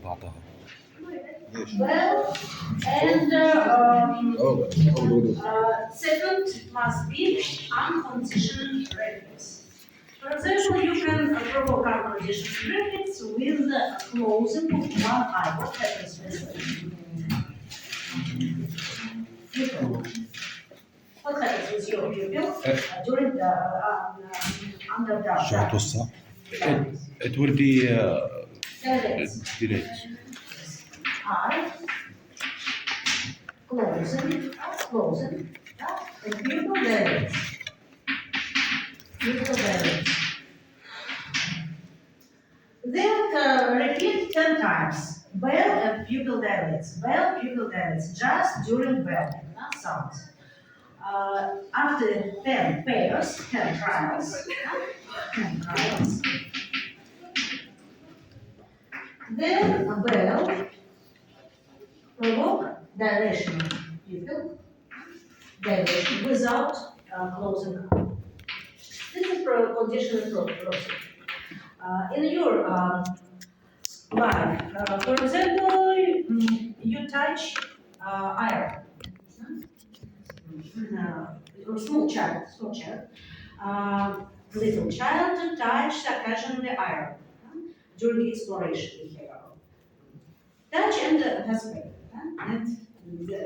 قطعتها. Well, and second must be unconditional reference. For example, you can provoke unconditional reference with the closing of one eye. What happens with pupil? What happens with your pupil during the under the شو هتوسع؟ It will be direct. eye closing, closing, and pupil dilates. Pupil dilates. Then repeat 10 times. Bell and pupil dilates. Bell, pupil dilates. Just during bell, not sounds. After 10 pairs, 10 trials, 10 trials. Then a bell, provoke dilation of pupil, dilation without closing up. This is conditional process. In your life, for example, you touch iron. Small child, little child touch occasionally iron during exploration behavior. Touch and has pain, and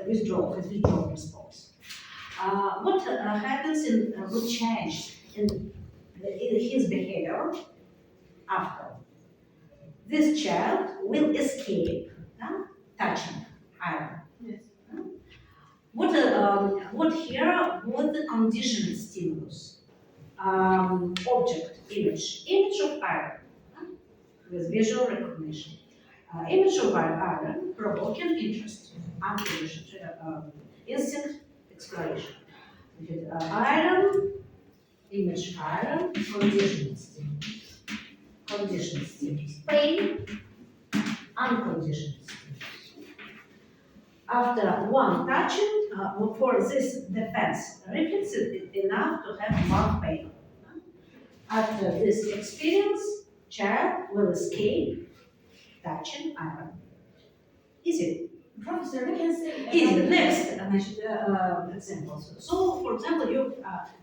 withdrawal response. What happens in what changed in his behavior after? This child will escape touching iron. Yes. What here was the conditioned stimulus? Object, image of iron with visual recognition. Image of iron provoking interest, unconditioned instinct exploration. Iron, image iron, conditioned stimulus. Conditioned stimulus. Pain, unconditioned stimulus. After one touching, for this defense reflex is enough to have one pain. After this experience, child will escape touching iron. Easy. Professor, we can say Easy. Next examples. So, for example, you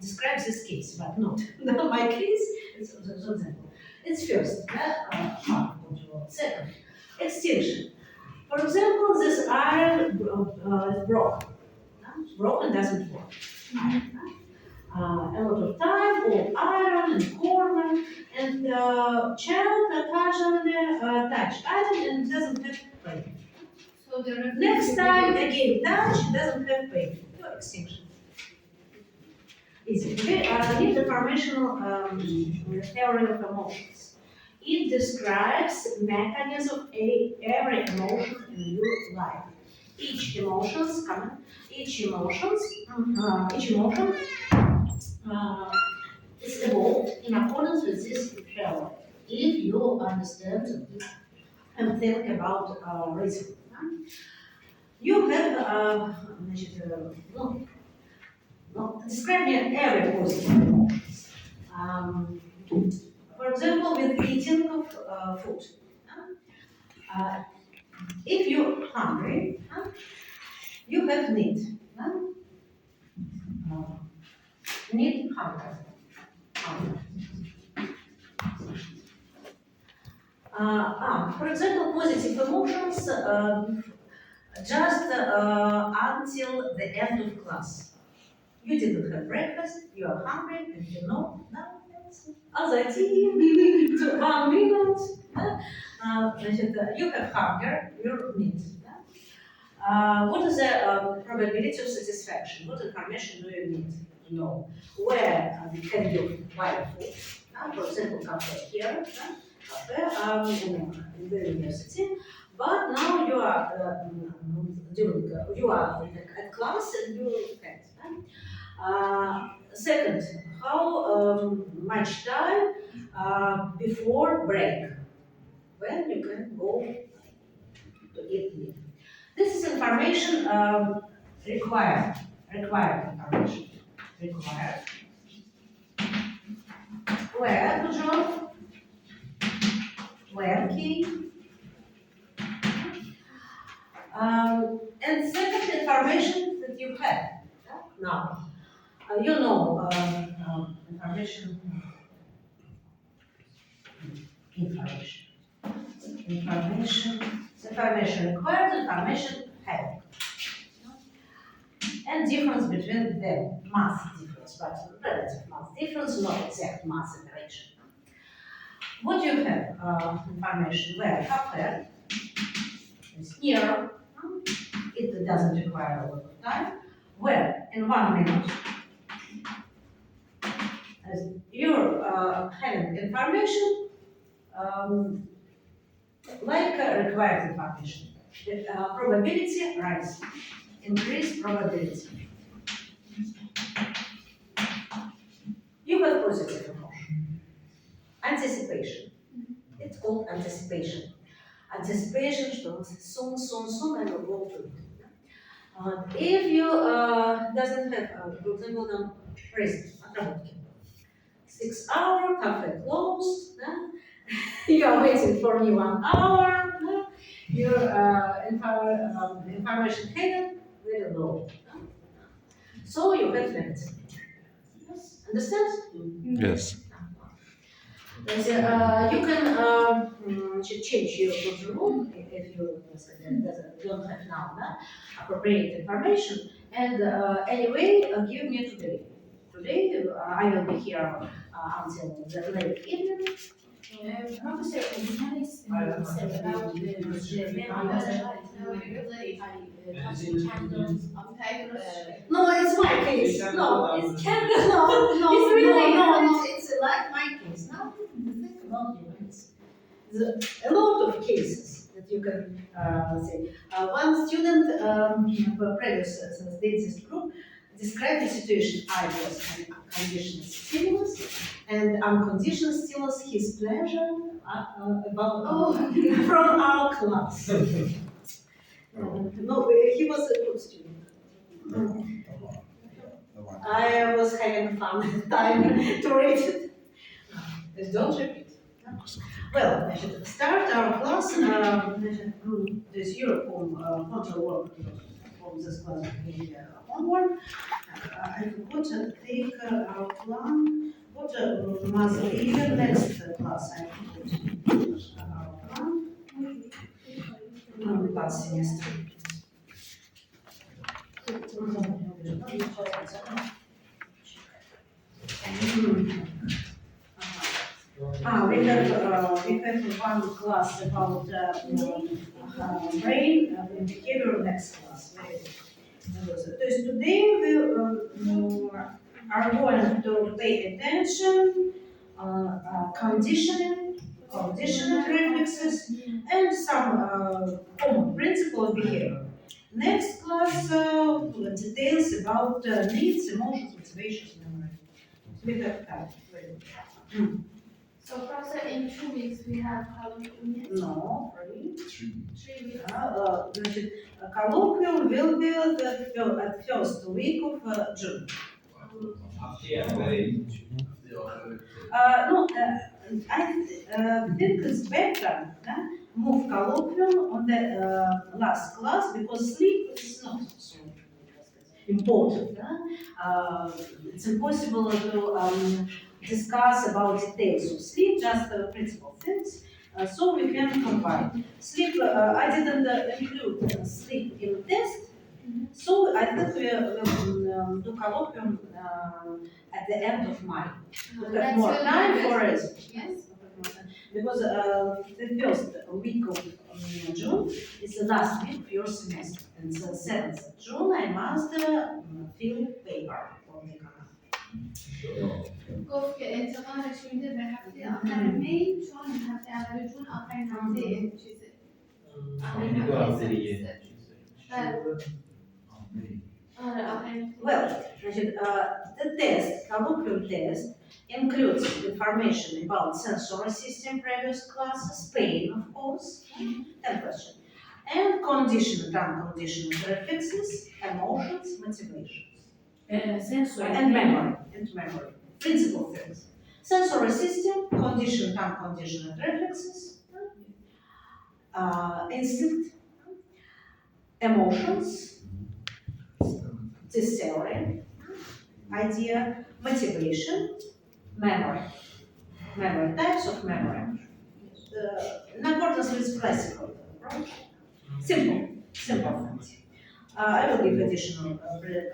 describe this case, but not my case. It's an example. It's first, harm control. Second, extinction. For example, this iron is broken. Broken doesn't work. A lot of time, or iron and corner, and child occasionally touch iron and doesn't have pain. so the Next time again touch doesn't have pain. No extinction. Easy. Okay, need informational theory of emotions. It describes mechanism of every emotion in your life. Each emotion is evolved in accordance with this theory. If you understand and think about reason. You have describe every positive emotions. For example, with eating of food. If you're hungry, you have need. Need hunger. For example, positive emotions just until the end of class. You didn't have breakfast, you are hungry, and you know, now other team, to 1 minute, you have hunger, you need. What is the probability of satisfaction? What information do you need to know? Where can you buy food? For example, cafe here, cafe in the university. But now you are you are at class and you can't. Second, how much time before break when you can go to eat? This is information required information required. Where to join? Where key? And second, information that you have now. You know, information, information required, information had. And difference between them, mass difference, but relative mass difference, not exact mass separation. What you have information where compared is near, it doesn't require a lot of time, where in 1 minute as you're having information like required information. The probability rise, increased probability. You have positive emotion. Anticipation. It's called anticipation. Anticipation, что soon I will go to it. If you doesn't have, for example, present, отработки. 6 hours, cafe closed, you are waiting for me 1 hour, your information hidden, very low. So you have negative. Understand? Yes. You can change your control if you don't have now appropriate information. And anyway, give me today. Today I will be here until the late evening. Professor, can you say about the candles on Pythagoras? No, it's my case. No, it's candle. No, It's really no, it's like my case. Now think about your case. There's a lot of cases that you can say. One student, previous dentist group, described the situation. I was conditional stimulus and unconditional stimulus. His pleasure about from our class. No, he was a good student. I was having fun time to read it. Just don't repeat. Well, I should start our class. This European control work from this class onward. I forgot to take our plan. What must be the next class? I forgot our plan. Last semester. We have one class about brain and behavior next class. So today we are going to pay attention conditioning reflexes, and some common principle of behavior. Next class details about needs, emotions, motivations, memory. We have time. So, Professor, in 2 weeks we have how many units? No, 3. 3 weeks. Значит, colloquium will be at first week of June. No, I think it's better move colloquium on the last class because sleep is not so important. It's impossible to discuss about details of sleep, just principal things. So we can combine. Sleep, I didn't include sleep in test, so I think we will do colloquium at the end of May. We have That's more really time good. for it. Yes. Because the first week of June is the last week of your semester. And the 7th of June I must fill paper for the canal. گفت که انتقالش میده به هفته آخر می چون هفته اول جون آخرین هفته چیزه آخرین هفته سمستر. آره آخرین Well, the test, colloquium test, includes information about sensory system, previous classes, pain, of course, temperature, and conditional, unconditional reflexes, emotions, motivations, Sensory. and memory. Principal things. Sensory system, conditional, unconditional reflexes, instinct, emotions, this theory, idea, motivation, memory, types of memory, in accordance with classical approach. Simple. I will give additional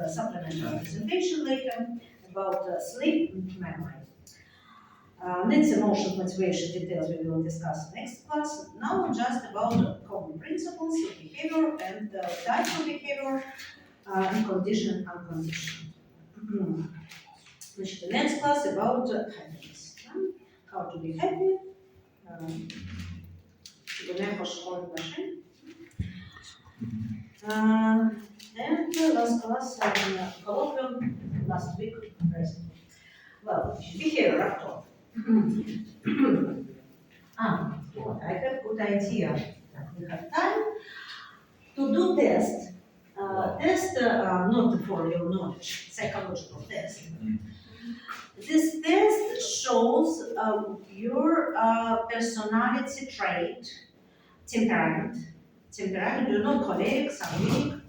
supplementary presentation later about sleep and memory. Needs, emotion, motivation details we will discuss next class. Now just about common principles of behavior and types of behavior and conditioned and unconditioned. The next class about happiness. How to be happy. And last class, colloquium last week. Well, behavior after. I have good idea. We have time to do test. Not for your knowledge, psychological test. This test shows your personality trait, temperament. Temperament, you know, choleric, sanguinic.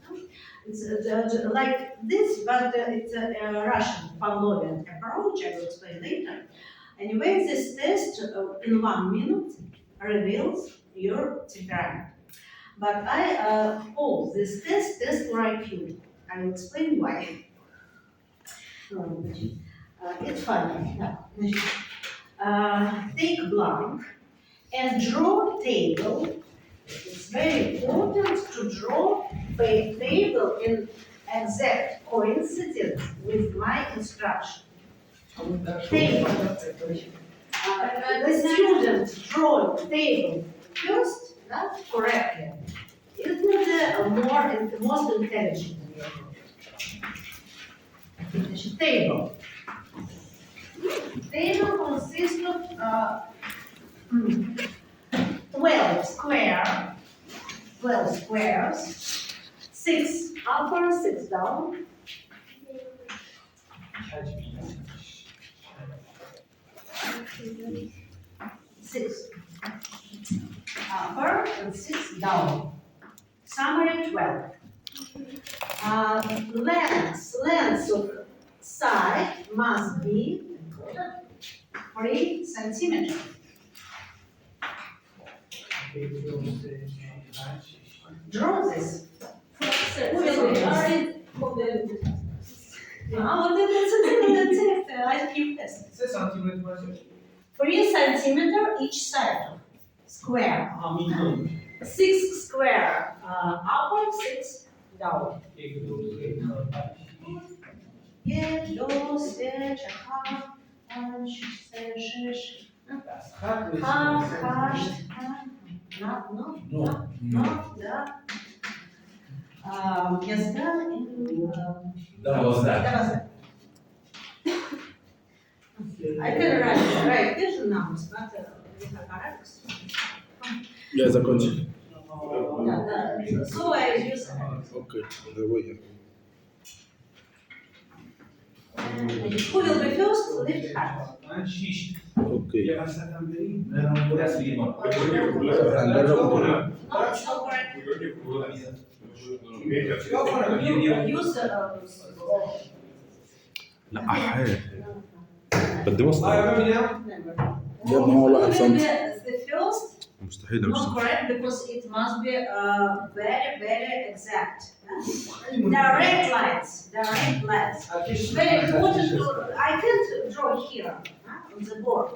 It's like this, but it's a Russian Pavlovian approach. I will explain later. Anyway, this test in 1 minute reveals your temperament. But I call this test for IQ. I will explain why. It's funny. Take blank and draw table. It's very important to draw a table in exact coincidence with my instruction. Table. The student draw table first, correctly. Is the most intelligent? Table. Table consists of 12 squares, 6 upper, 6 down. 6 upper and 6 down. Summary 12. Length of side must be 3 centimeters. Draw this. Who will do it? IQ test. 3 centimeters each side. Square. 6 square upper, 6 down. 1, 2, 3, 4, 5, 6, 7, 8. I can write these numbers, but we have correct. Я закончил. So I use Окей, давай. who will be first? Lift hand. Окей. No, it's not correct. Use لا أحيي بدي وصل. Who will be the first? مستحيل Not أمشي. correct because it must be very exact. Direct lines. Very important to, I can't draw here on the board.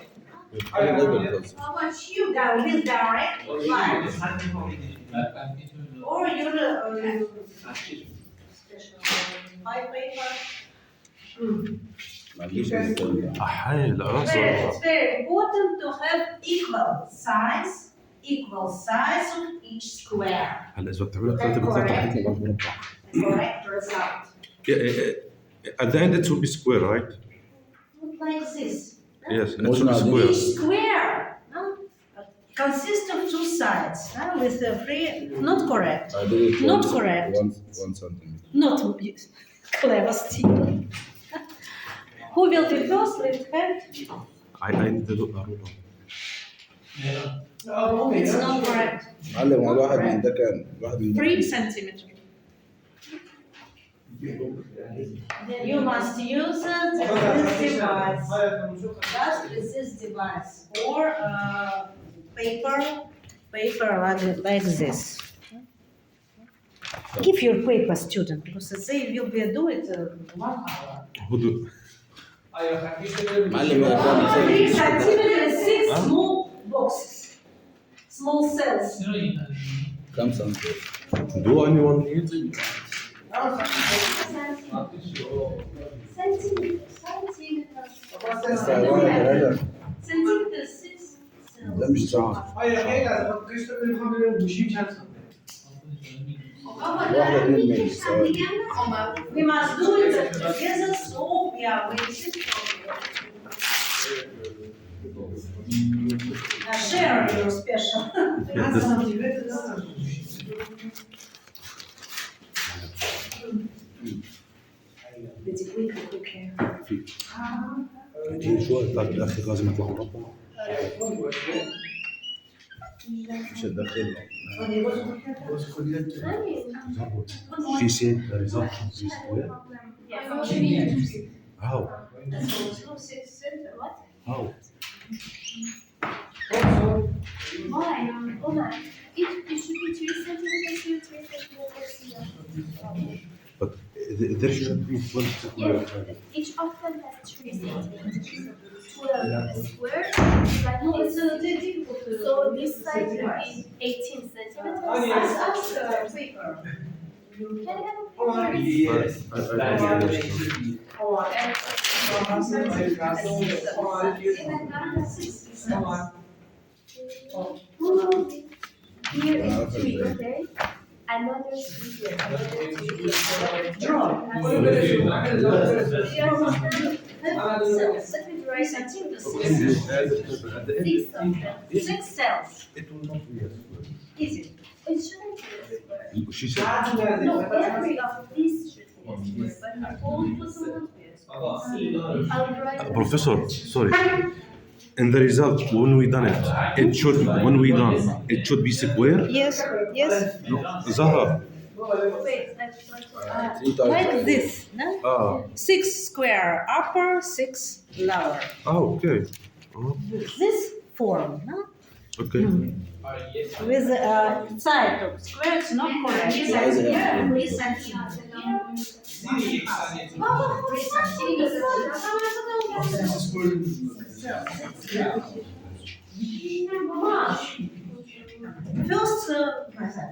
How much you got with direct lines? Or your special white paper. أحيي لا راسه. It's very important to have equal size of each square. هلا إذا بتعملها 3 ب3 رح يطلع مربع. Correct result. At the end it will be square, right? Look like this. Yes, it will be square. Each square consists of 2 sides with the three. Not correct. I did it Not correct. 1 centimeter. Not clever still. Who will be first? Lift hand. I need to look at it. It's not correct. معلم هو الواحد من ده كام؟ الواحد من ده 3 centimeter. You must use this device. Just with this device or paper like this. Give your paper, student, because they will be do it 1 hour. Who do? معلم هي كام؟ 3 centimeter is 6 small boxes, small cells. كام سنتي؟ Do anyone need? بس وانا ثلاثة Centimeter 6 cells. ده مش صعب. واحدة 2 مللي ثواني. We must do it together, so we are waiting for share your special. في شوية بتاعت الأخي لازم يطلع مربع. مش هتدخل She said the result should be square. How? How? Why? It should be 3 centimeters here, 3 centimeters here. But there should be 12 square. Each of them has 3 centimeters. 12 square. No, it's difficult to. So this side will be 18 centimeters. Ask paper. Can I have a paper? I don't understand. Here is 3, okay? Another 3 here. Another 3 here. Draw. Let me draw something. 6 of them. 6 cells. It will not be a square. Easy. It shouldn't be a square. She said. No, every of these should be a square, but all of them will be a square. I'll draw it. Professor, sorry. In the result, when we done it, it should be square. Yes, yes. No, Zahra. Wait, let's Like this. No? Ah, 6 square upper, 6 lower. okay. This form, no? Okay. With side of square, it's not correct.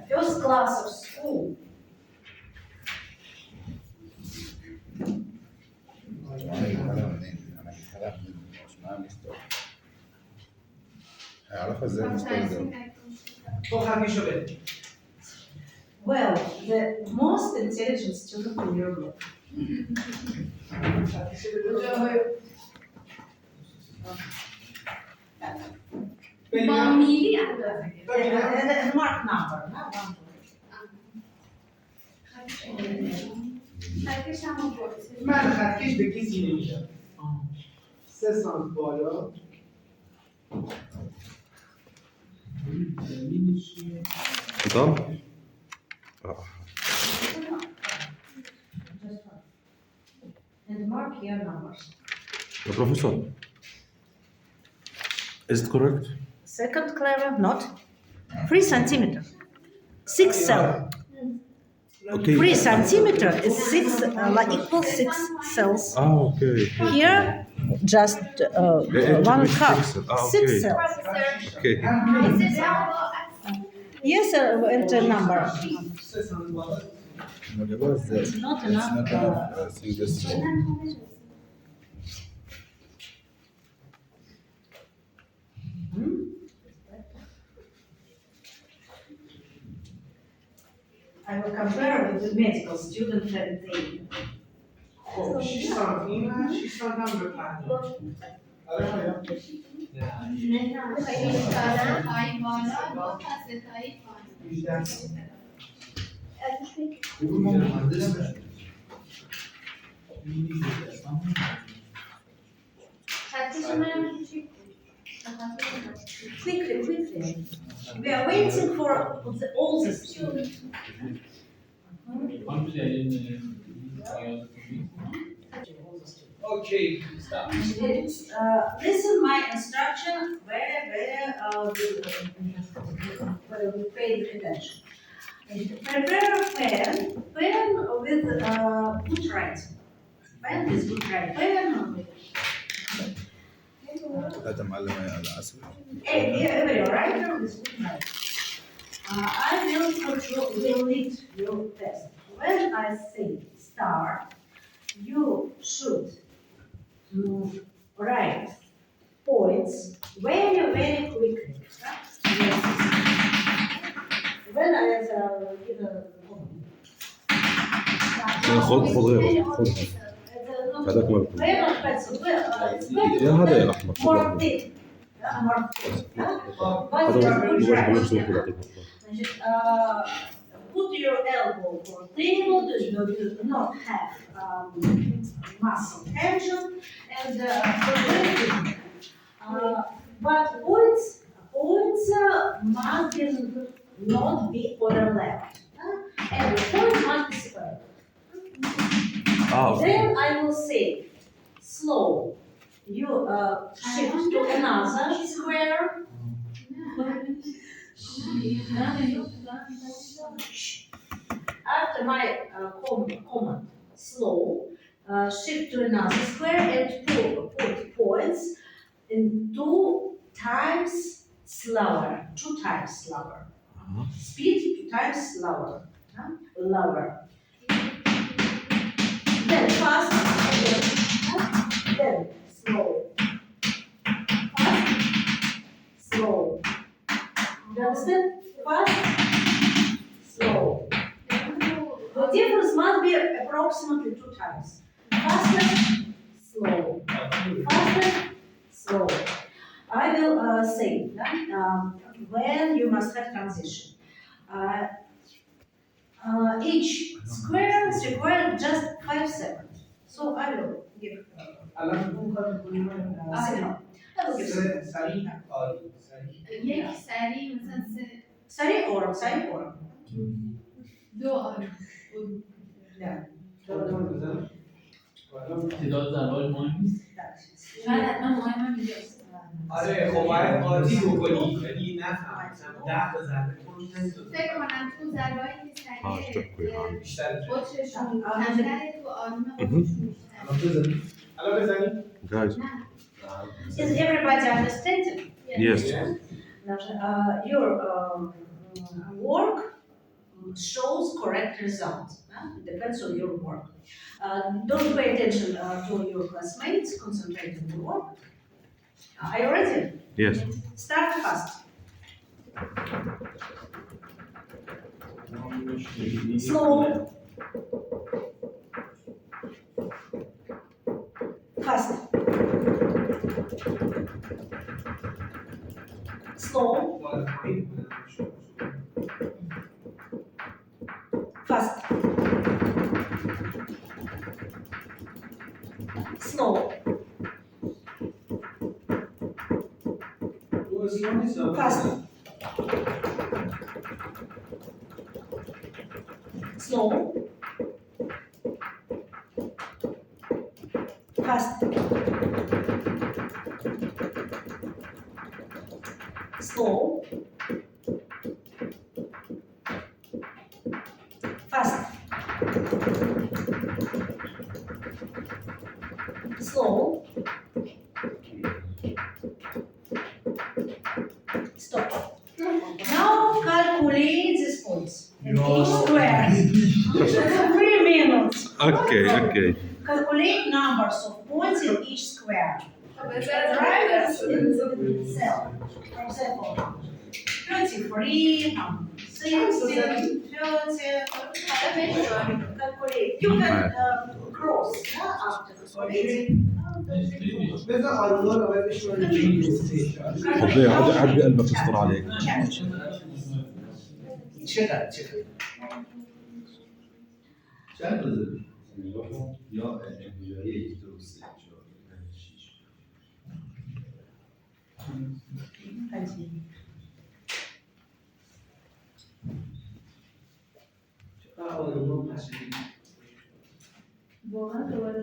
First class of school. هيعرفها ازاي المستوى ده؟ Well, the most intelligent student in your group. Family and And mark number, not one. خطش هم بود. من خطکش به کسی نمیشم 3 سانت بالا Done? And mark your numbers. Professor, is it correct? Second clever, not 3 centimeter. 6 cell. Okay. 3 centimeter is 6 equal 6 cells. Ah, okay. Here, just it one should be cup, 6 cells. Ah, 6 okay. cells. Professor, Okay. is it how Yes, enter number. 3 سانت بالا نجيبها ازاي؟ It's not It's enough. not enough single cell. I will compare with the medical student that they. خب 6 سانت این 6 سانت هم به پنج آره خیلی خیلی کردن پای بالا دو تا ستایی پایین 18 سانت خطش منم کوچیک بود. Quickly. We are waiting for all the students. Okay, stop. Listen my instruction very pay attention. Prepare a pen with good writing. Pen with good writing. Pen هذا معلم على العسل. every writer with good writing. will lead your test. When I say start, you should write points very quickly. Yes. When I give a خذ غيره خذ هذاك ما بكون يا هذا يا احمر خذ واحد. هذا هو نفسه يعطيك. Put your elbow for table, do not have muscle tension, and but points must not be overlapped, and the point must be square. Then I will say slow. You shift to another square. After my command, slow, shift to another square and put points in 2 times slower. Speed 2 times slower. Lower. Then fast again. Then slow. Fast, slow. You understand? Fast, slow. The difference must be approximately 2 times. Faster, slow. Faster, slow. I will say when you must have transition. Each square is required just 5 seconds. So I will give الان اون کار می‌کنیم signal. I will give signal. سریع عالی سریع یک سری مثلا سریع or. دو آروم. بزن تعداد ضربات مهم نیست. شاید حتما مهم هم اینجاست. آره خب باید قاطی بکنی یعنی نفهم مثلا 10 تا ضربه کن فکر کنم تو ضربایی که سریع بیشتر قطرشون کمتره تو آروم قطرشون بیشتره. الان بزنیم Guys, Is everybody understanding? yes. Your work shows correct results. It depends on your work. Don't pay attention to your classmates. Concentrate on your work. Are you ready? Yes. Start fast. Slow. Fast. Slow. Fast. Slow. Fast. Slow. Fast. Slow. Fast. Slow. Stop. Now calculate these points in each square. 3 minutes. Okay. Calculate numbers of points in each square. Write it in the cell. For example, 33, 60, 30. Calculate. You can cross after calculating. بذار آرومان رو باید بشون رو خذيه عاد بقلبك يستر عليك. چقدر چند تا زدی؟ یا انفجاری 1 2 3 4 5 6 Continue. اون پشیدی واقعا دوباره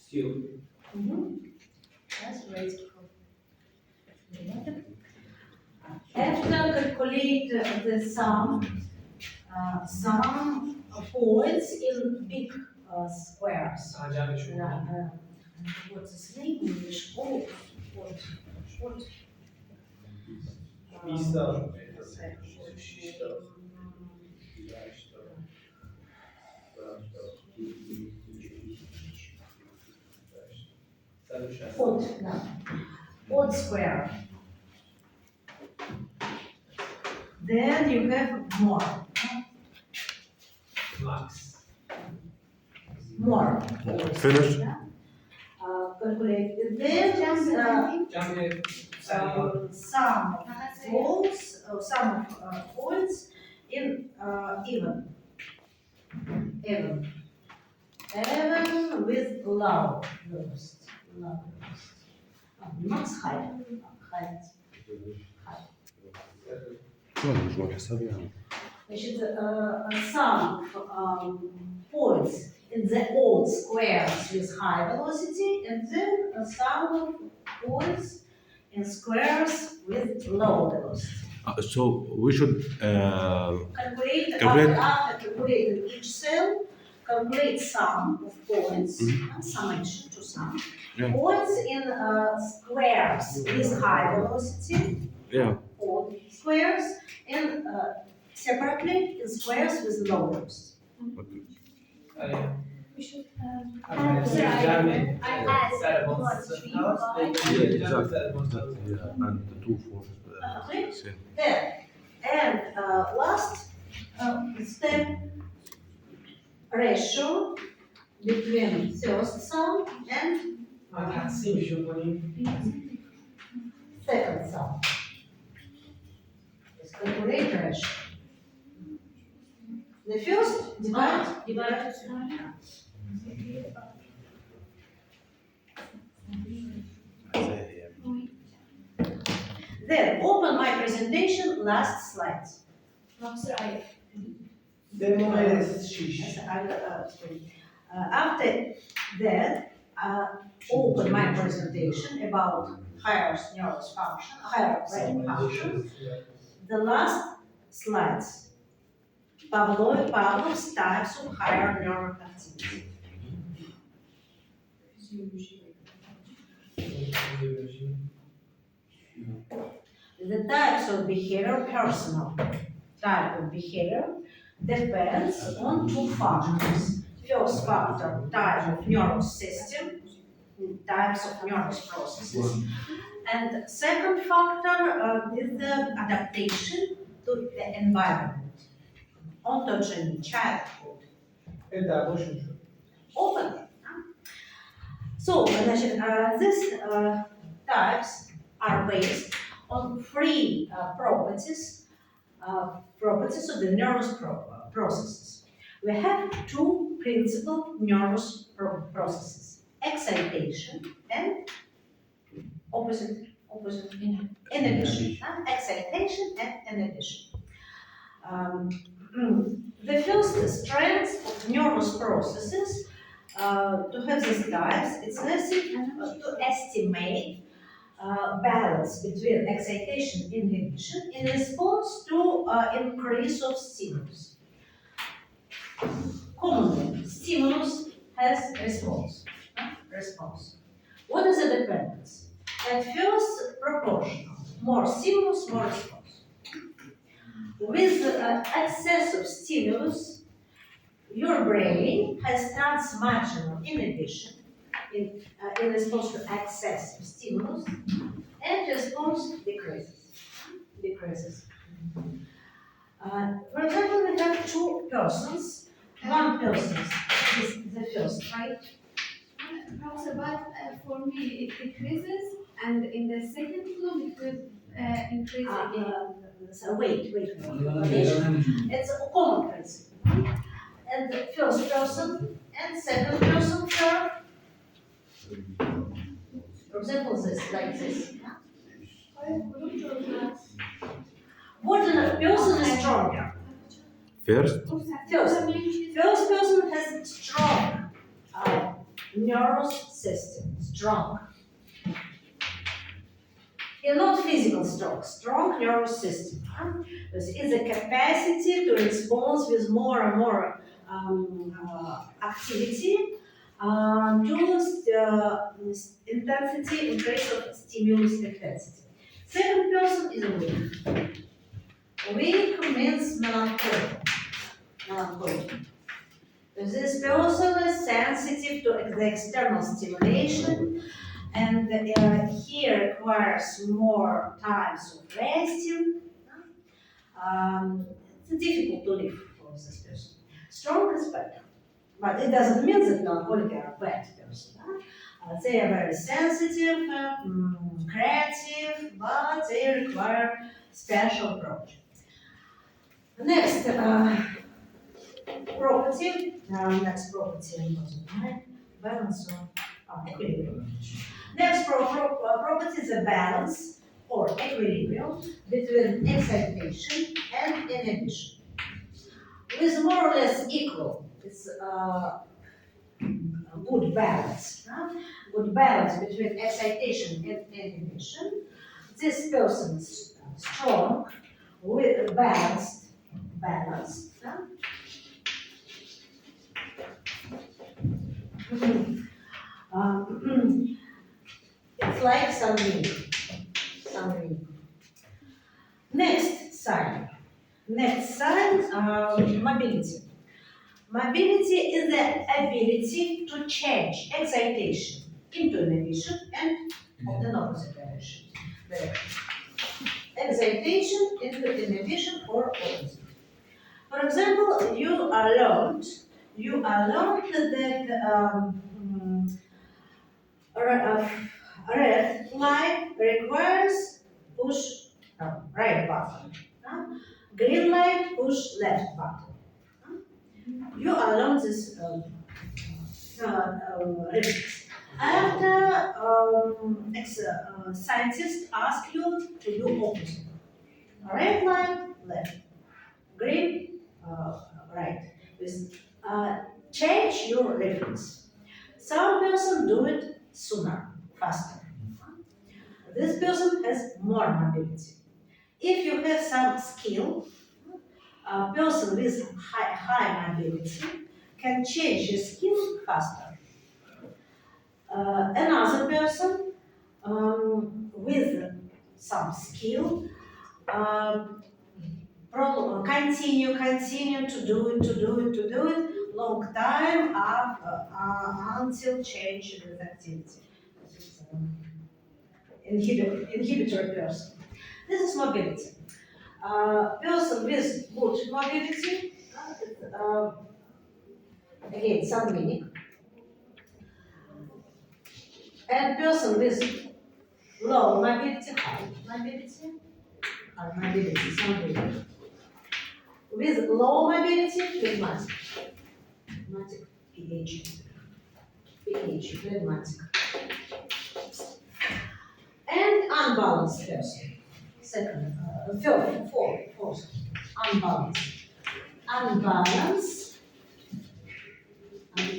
استیو That's raised from. After calculate the sum of points in big squares. عجبشون What's his name in English? What? 20 تا Foot, no. Foot square. Then you have more. ماکس More. Finish. Calculate. Then جمع sum of folds, sum of points in even with lowest. Max height. شو هذا مجموع الحساب يعني؟ Значит, sum of points in the old squares with high velocity, and then a sum of points in squares with low velocity. So we should Calculate, Calculate. after calculating each cell, calculate sum of points, summation to sum. Yeah. Points in squares with high velocity, yeah. or squares, and separately in squares with low velocity. we should Yeah, exactly. Yeah, and the two for Okay. same. Then, and last step, ratio between first sum and تقسیمشون کنیم second sum. Let's calculate ratio. The first divide. Then open my presentation, last slide. دمومنت 6 After that, open my presentation about higher Snell's function, higher brain function. The last slides. Pavlov's types of higher neural activity. The types of behavior, personal type of behavior, depends on two factors. First factor, type of nervous system, types of nervous processes. And second factor is the adaptation to the environment. Ontogeny, childhood. دعواشون شد Open. So, these types are based on three properties of the nervous processes. We have two principal nervous processes: excitation and opposite inhibition. Excitation and inhibition. The first strength of nervous processes to have these types, it's necessary to estimate balance between excitation and inhibition in response to increase of stimulus. Commonly, stimulus has response. Response. What is the dependence? At first, proportional. More stimulus, more response. With excess of stimulus, your brain has transmarginal inhibition in response to excess of stimulus, and response decreases. For example, we have two persons. One person is the first, right? Professor, but for me it decreases, and in the second flow it will increase again. So wait. It's a common principle. And the first person and second person curve. For example, this, like this. What person is stronger? First, First person has strong nervous system, strong. It's not physical strong nervous system. This is a capacity to respond with more and more activity to intensity, increase of stimulus intensity. Second person is weak. Weak means melancholic. This person is sensitive to the external stimulation, and he requires more times of resting. It's difficult to live for this person. Strong is better, but it doesn't mean that melancholic are a bad person. They are very sensitive, creative, but they require special approach. Next property, balance or equilibrium. Next property is a balance or equilibrium between excitation and inhibition. With more or less equal, it's a good balance. Good balance between excitation and inhibition. This person is strong, with balanced. It's like some ring. Next sign, mobility. Mobility is the ability to change excitation into inhibition and in opposite direction. Excitation into inhibition or opposite. For example, you are learned that red light requires push right button. Green light push left button. You are learned this rules. After scientists ask you to do opposite. Red light left, green right. Change your reference. Some person do it sooner, faster. This person has more mobility. If you have some skill, a person with high mobility can change his skill faster. Another person with some skill continue to do it long time until change the activity. Inhibitory person. This is mobility. Person with good mobility, again, some meaning. And person with low mobility, high mobility, some meaning. With low mobility, phlegmatic. PH, phlegmatic. And unbalanced person. Fourth, unbalanced.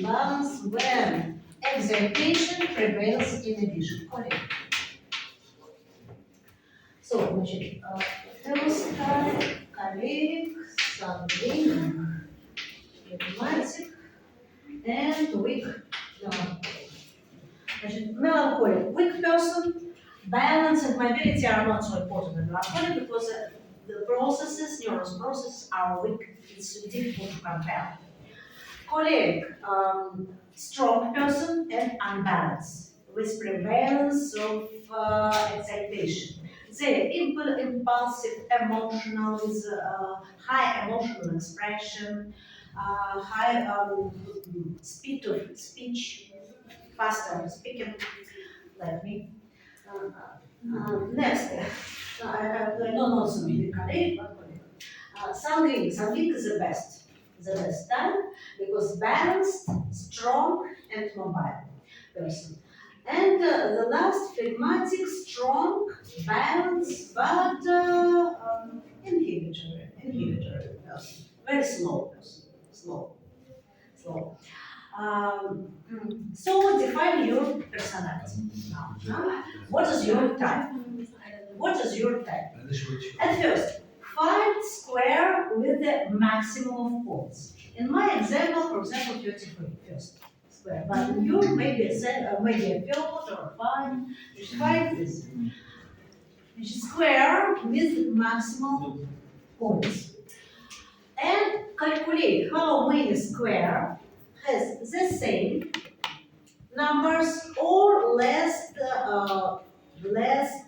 Balance when excitation prevails in addition. Correct. So, значит, first coleric, sanguine, phlegmatic, and weak. Значит, melancholic, weak person, balance and mobility are not so important in melancholic because the processes, neural processes are weak. It's difficult to compare. Choleric, strong person and unbalanced with prevalence of excitation. They're impulsive, emotional, with high emotional expression, high speed of speech, faster speaking, like me. Next, not so many choleric, but choleric. Sanguine is the best time because balanced, strong, and mobile person. And the last, phlegmatic, strong, balanced, but inhibitory person. Very slow person. Slow. So define your personality now. What is your type? At first, find square with the maximum of points. In my example, for example, 33 first square, but you maybe a third or 5, just find this. Which is square with maximum points. And calculate how many square has the same numbers or less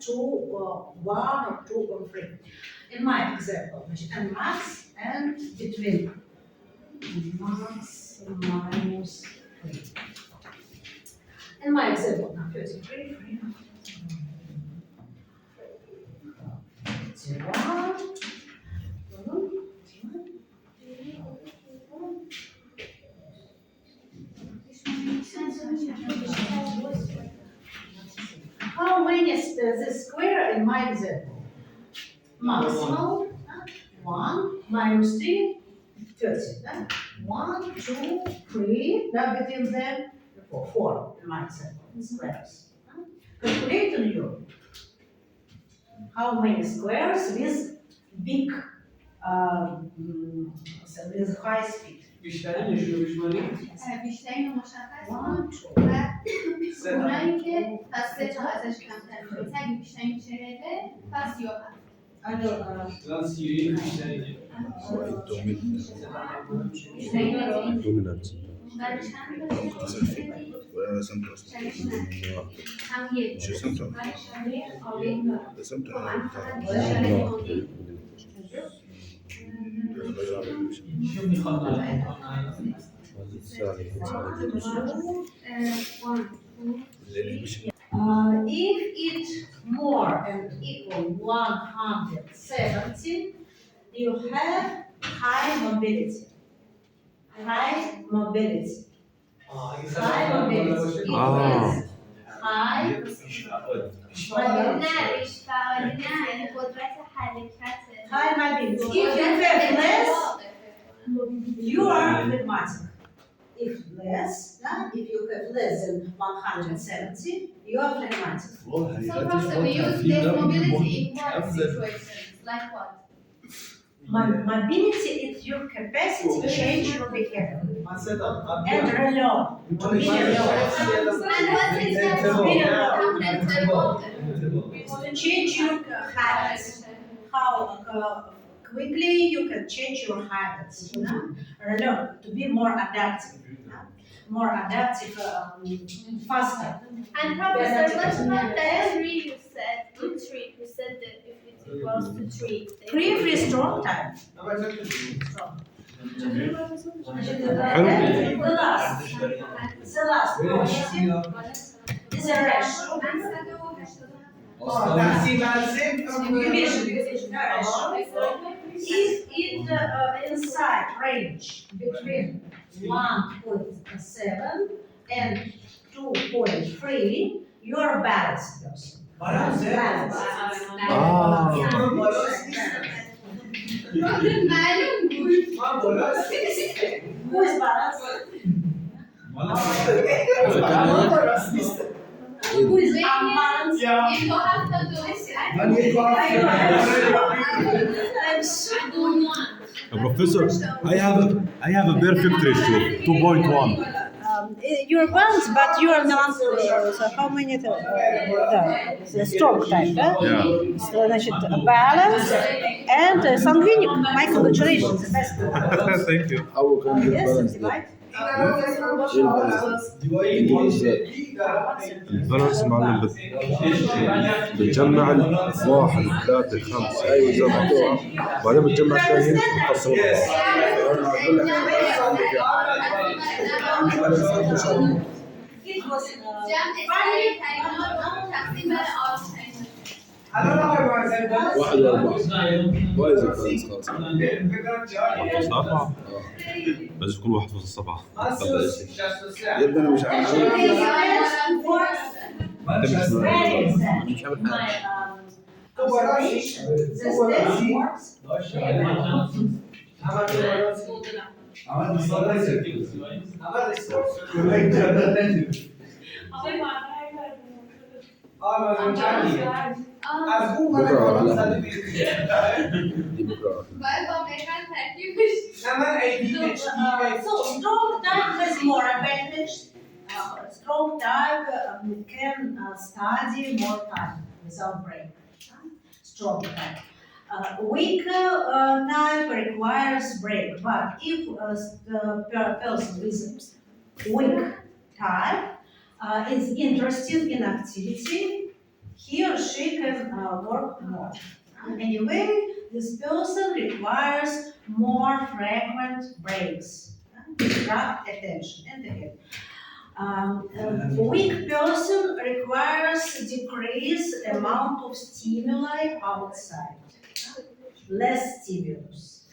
to 1 or 2 or 3. In my example, and max and between max minus 3. In my example, now 33, 1. How many is the square in my example? Maximal 1 minus 3, 30. 1, 2, 3, now between them 4 in my example, squares. Calculate on you how many squares with big, with high speed. بیشترین نشون بشماری بیشترین رو مشخص 1, کن 2. و اونایی که پس 3 تا ازش کمتر شده اگه بیشترین چهره پس 37 الان 31 بیشترینه Dominant. برای چند باشه؟ هم یک برای شهره چی میخواد معلوم کنم؟ If it's more and equal 170, you have high mobility. High mobility. High mobility. It means high نه ریش فعالی نه یعنی قدرت حرکته high mobility. If you have less, you are phlegmatic. If if you have less than 170, you are phlegmatic. So Professor, we use this mobility in what situations? Like what? Mobility is your capacity to change your behavior. And relo. And what is that? To change your habits. How quickly you can change your habits. Relo, to be more adaptive. Faster. And Professor, what about that 3 you said? You said that if it's equals to 3. Free strong time. Strong. The last quantity is a ratio. تقسیم بر صفر Division ratio. If it inside range between 1.7 and 2.3, you are balanced person. Balanced. معلوم بود Who is balanced? Who is unbalanced? You don't have to do it. I'm so Professor, I have a perfect ratio, 2.1. You're balanced, but you are melancholy. So how many? The stroke type, да? Yeah. So, значит, balance and sanguinic. My congratulations, the best. Thank you. How can you Yes, balance right? البالانس معلم بتجمع واحد ثلاثة خمسة أيوة جمعتوها بعدين بتجمع الثانية تقسمها It was Jam is very triangle, taxable or triangle. I don't know about that. واحد وأربعة وايد البالانس خلاص صح؟ بس كل واحد فوق السبعة يبدأ أنا مش عارف أنت مش very معي. sad. مش عارف My observation, this works. بكرة على دي بكرة But American thank you. So stroke type has more advantage. Stroke type can study more time without break. Stroke type. Weak type requires break, but if the person with weak type is interested in activity, he or she can work more. Anyway, this person requires more frequent breaks. Distract attention and the head. A weak person requires decrease amount of stimuli outside. Less stimulus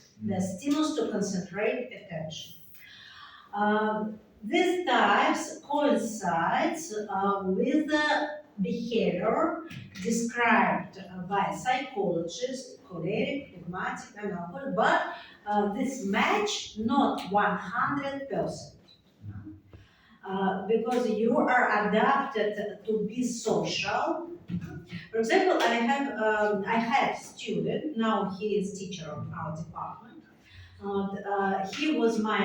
to concentrate attention. These types coincides with the behavior described by psychologists, choleric, phlegmatic, and alcoholic, but this match not 100%. Because you are adapted to be social. For example, I had student, now he is teacher of our department. He was my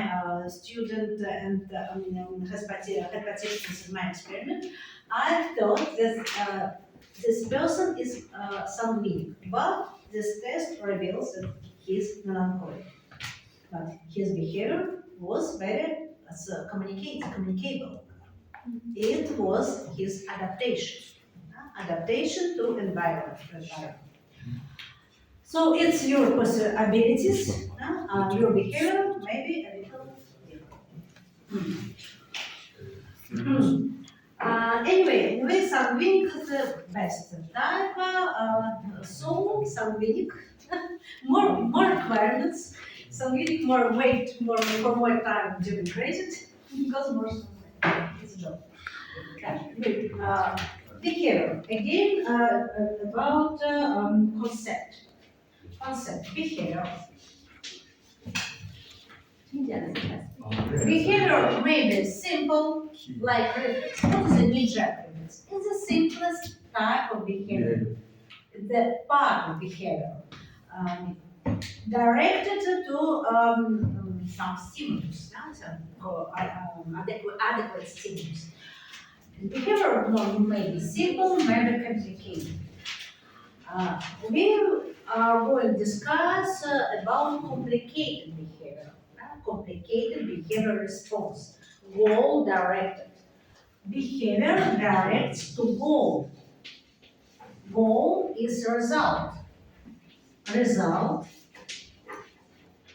student and had participants in my experiment. I thought that this person is sanguinic, but this test reveals that he is melancholic. But his behavior was very communicable. It was his adaptation to environment. So it's your abilities, your behavior, maybe a little different. Anyway, sanguinic is the best type. So sanguinic, more requirements. Sanguinic, more weight, for more time during credit, because more it's a job. Okay, good. Behavior again about concept, behavior. Behavior may be simple, like reflex. What is a knee-jerk reflex? It's the simplest type of behavior, the part of behavior directed to some stimulus, adequate stimulus. Behavior may be simple, may be complicated. We are going to discuss about complicated behavior. Complicated behavior response, goal-directed. Behavior directs to goal. Goal is result.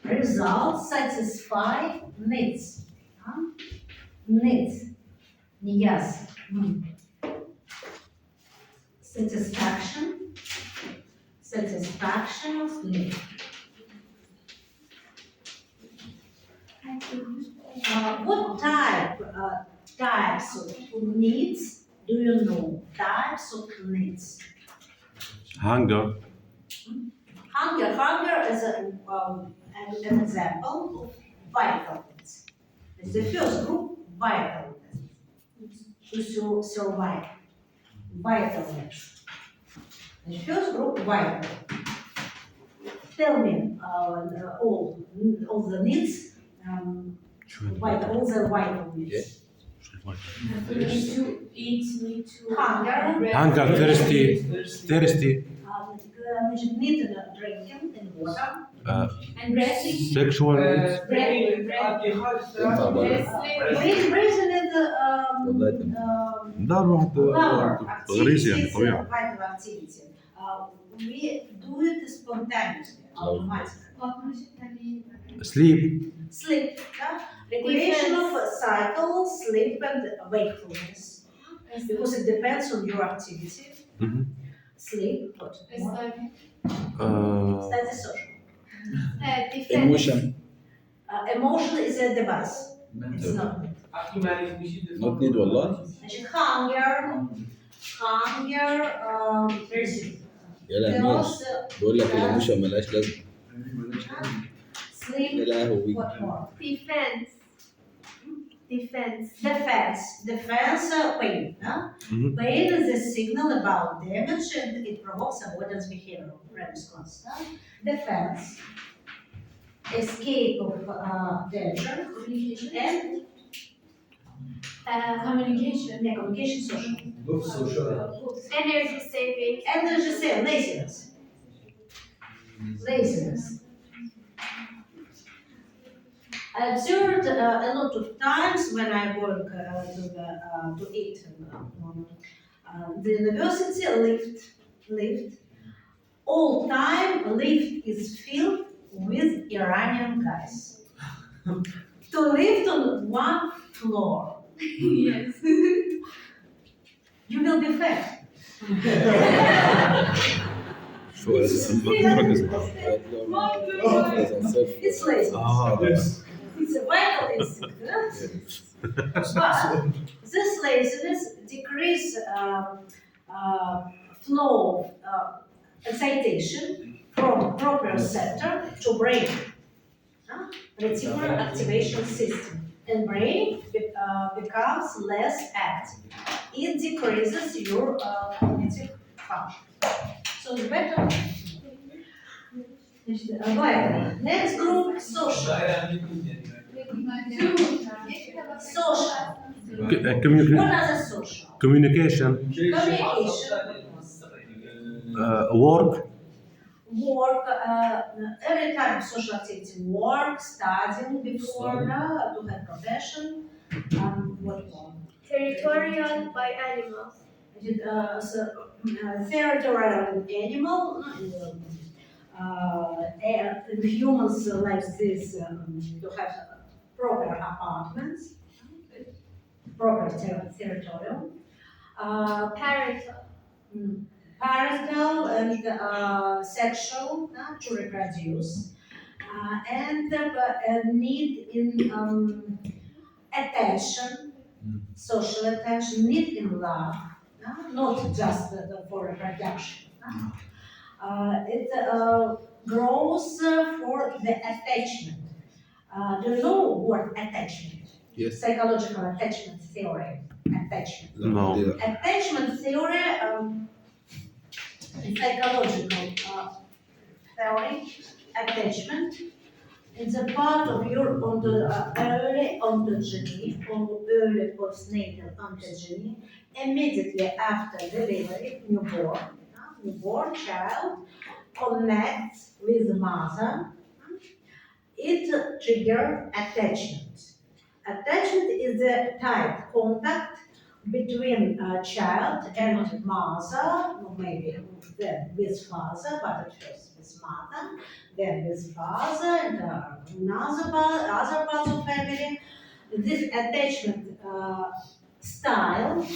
Result satisfy needs. Needs. Yes. Satisfaction of need. What types of needs do you know? Types of needs. Hunger. Hunger is an example of vital needs. It's the first group, vitalness, to survive, vitalness. The first group, vital. Tell me all the needs, all the vital needs. Need to eat, need to Hunger. rest. Hunger, thirsty. Значит, need drinking and water. And resting. Sexual needs. Breathing. Breathing is ده الواحد lower غريزي يعني activities, طبيعي. vital activity. We do it spontaneously, automatically. Sleep. Sleep, regulation of cycle, sleep and wakefulness. Because it depends on your activity. Mhm. Sleep, what? Study social. Defense. Emotion. Emotion is a device. It's not. Not need والله. значит, hunger, يا pills, بيقول لك الايموشن ملهاش لازمه. sleep, يا لهوي. what more? Defense. Defense, pain. Mhm. Pain is a signal about damage and it provokes avoidance behavior, response. Defense, escape of danger, and Communication. communication, social. Good social. Energy saving. Energy save, laziness. I observed a lot of times when I work to eat the university lift. All time lift is filled with Iranian guys. To live on one floor, Yes. you will be fat. شو ركز. It's lazy. It's a vital instinct. But this laziness decrease flow of excitation from proprioceptor to brain, reticular activation system, and brain becomes less active. It decreases your cognitive function. So it's better. Next group, social. Social. What are the social? Communication. Communication, Work. work, every type of social activity, work, studying before, to have profession, what more? Territorial by animals. Territorial animal, humans like this to have proper apartments, proper territorial. Parental. Parental and sexual to reproduce, and need in attention, social attention, need in love, not just for reproduction. It grows for the attachment. Do you know what attachment? Yes. Psychological attachment theory. Attachment. No. Attachment theory, psychological theory, attachment is a part of your early ontogeny or early postnatal ontogeny. Immediately after delivery, newborn child connects with the mother. It triggers attachment. Attachment is a tight contact between a child and mother, maybe then with father, but at first with mother, then with father and other parts of family. This attachment style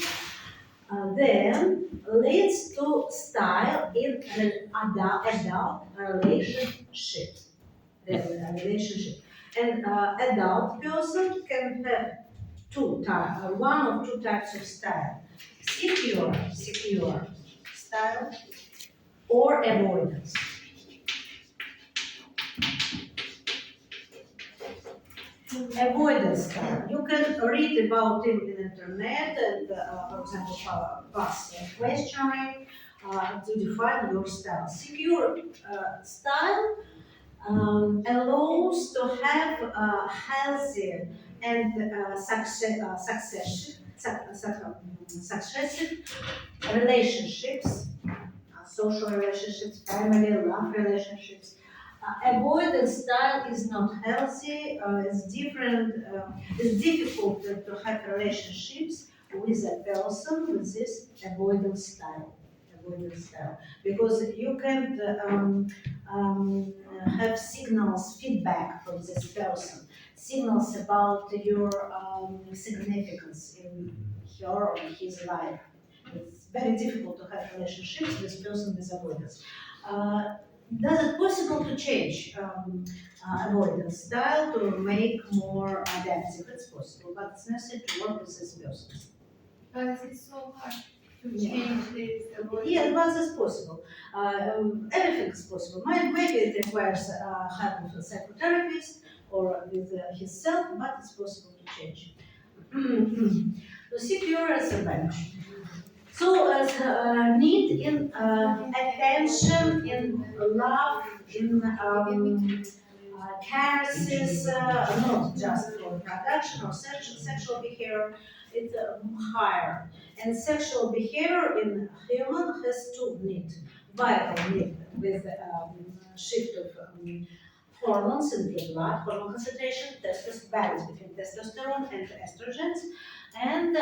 then leads to style in an adult relationship. And adult person can have one or two types of style: secure style or avoidance. Avoidance style. You can read about him in internet and, for example, pass questionnaire to define your style. Secure style allows to have healthy and successive relationships, social relationships, family, love relationships. Avoidant style is not healthy. It's different. It's difficult to have relationships with a person with this avoidant style. Avoidant style, because you can't have signals, feedback from this person, signals about your significance in her or his life. It's very difficult to have relationships with person with avoidance. Does it possible to change avoidance style to make more adaptive? It's possible, but it's necessary to work with this person. But it's so hard to change this. Yes, but it's possible. Everything is possible. Maybe it requires help with a psychotherapist or with himself, but it's possible to change. To secure as a bench. So as need in attention, in love, in caresses, not just for reproduction or sexual behavior, it's higher. And sexual behavior in human has two needs, vital need with shift of hormones in the blood, hormone concentration, balance between testosterone and estrogens. And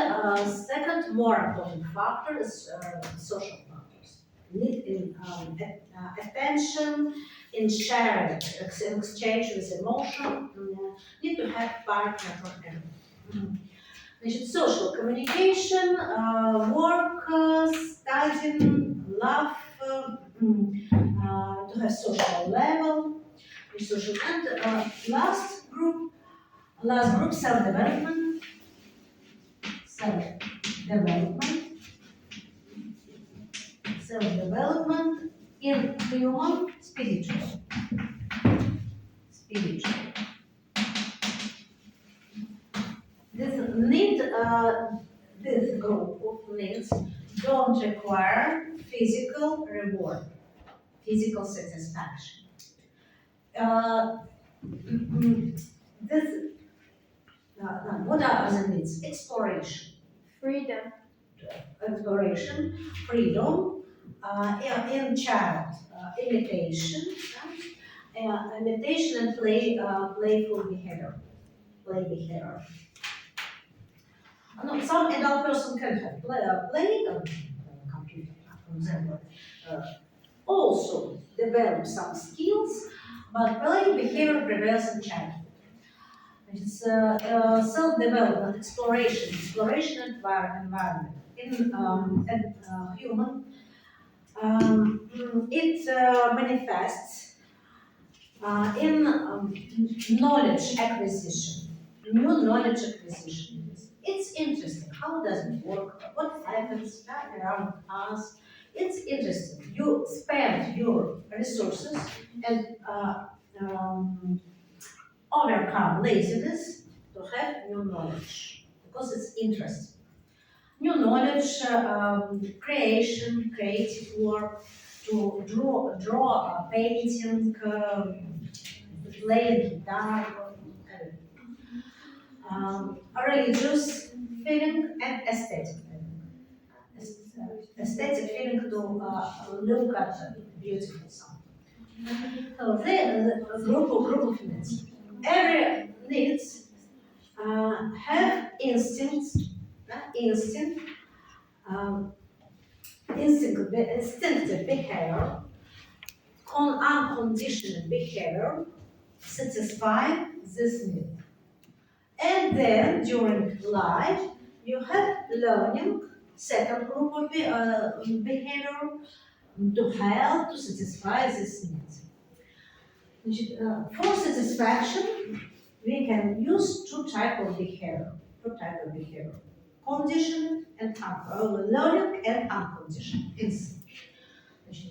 second, more important factor is social factors. Need in attention, in sharing, in exchange with emotion, need to have partner for everything. Social communication, work, studying, love, to have social level, social, and last group, self-development, self-development in human, spiritual. This group of needs don't require physical reward, physical satisfaction. What are other needs? Exploration, Freedom. freedom, in child, imitation, imitation and playful behavior, some adult person can have play on computer, for example. Also develop some skills, but play behavior prevails in childhood. It's self-development, exploration environment in human. It manifests in knowledge acquisition, new knowledge acquisition. It's interesting. How does it work? What happens around us? It's interesting. You spend your resources and overcome laziness to have new knowledge because it's interesting. New knowledge, creation, creative work, to draw, painting, playing guitar, a religious feeling and aesthetic feeling. Aesthetic feeling to look at beautiful something. So then a group of needs. Every needs have instinctive behavior, unconditional behavior, satisfy this need. And then during life, you have learning, second group of behavior to help to satisfy this need. For satisfaction, we can use two types of behavior. Conditioned and learning and unconditioned. It's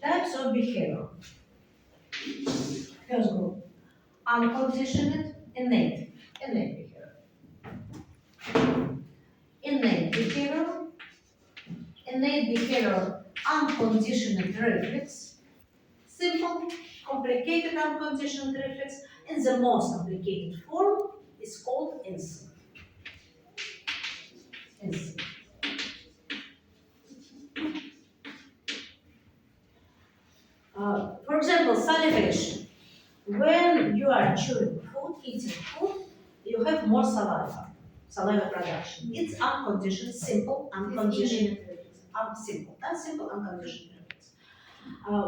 types of behavior. First group, unconditioned, innate behavior. innate behavior, unconditioned reflex, simple, complicated unconditioned reflex, and the most complicated form is called instinct. Instinct. For example, salivation. When you are chewing food, eating food, you have more saliva production. It's unconditioned, simple, unconditioned, simple. That's simple, unconditioned reflex.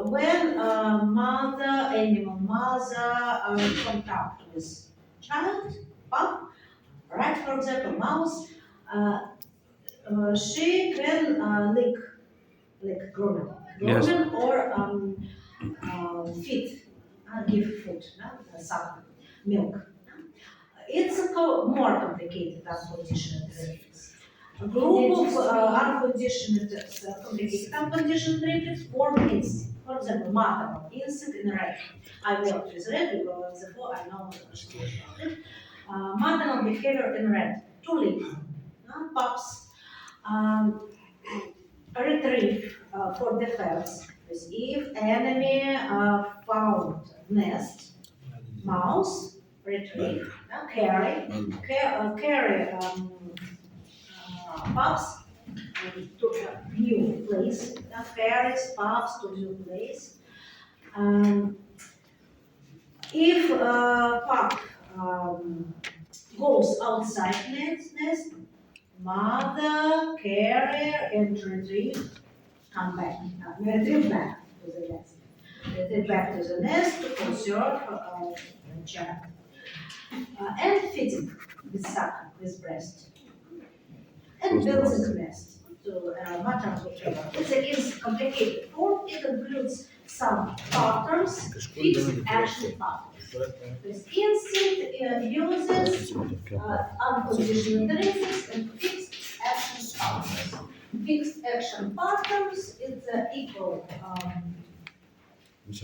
When animal mother contact with child, pup, right? For example, mouse, she can lick grooming, Yes. or feed, give food, some milk. It's more complicated unconditioned reflex. A group of unconditioned reflex form instinct. For example, maternal instinct in rat. I worked with rat because before I know much more about it. Maternal behavior in rat. To lick, pups, retrieve for defense. If enemy found nest, mouse, retrieve, carry pups to a new place, carries pups to new place. If pup goes outside nest, mother, carrier, and retrieve come back, retrieve back to the nest. Retrieve back to the nest to conserve child. And feeding with suckle, with breast. And building nest to maternal behavior. It's a complicated form. It includes some patterns, fixed action patterns. This instinct uses unconditioned reflex and fixed action patterns. Fixed action patterns is equal. It's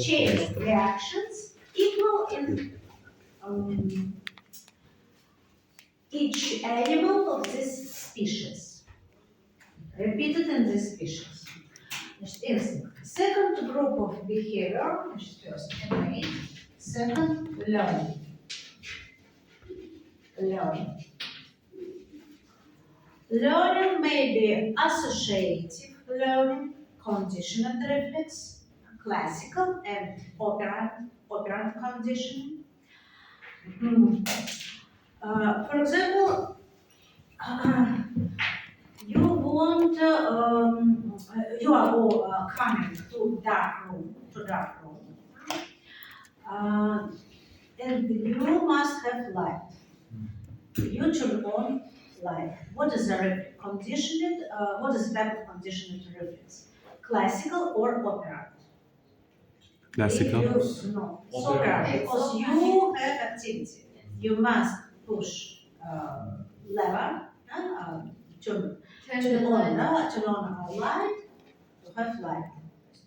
chain of reactions equal in each animal of this species. Repeated in this species. Instinct. Second group of behavior, first innate, second learning. Learning may be associative learning, conditioned reflex, classical and operant conditioning. For example, you are all coming to dark room, and you must have light. You turn on light. What is the conditioned? What is type of conditioned reflex? Classical or operant? Classical. No, operant, because you have activity. You must push lever, turn on light, to have light,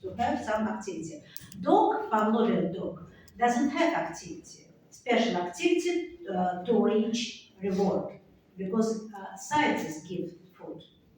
to have some activity. Dog, Pavlovian dog, doesn't have activity, special activity to reach reward, because scientists give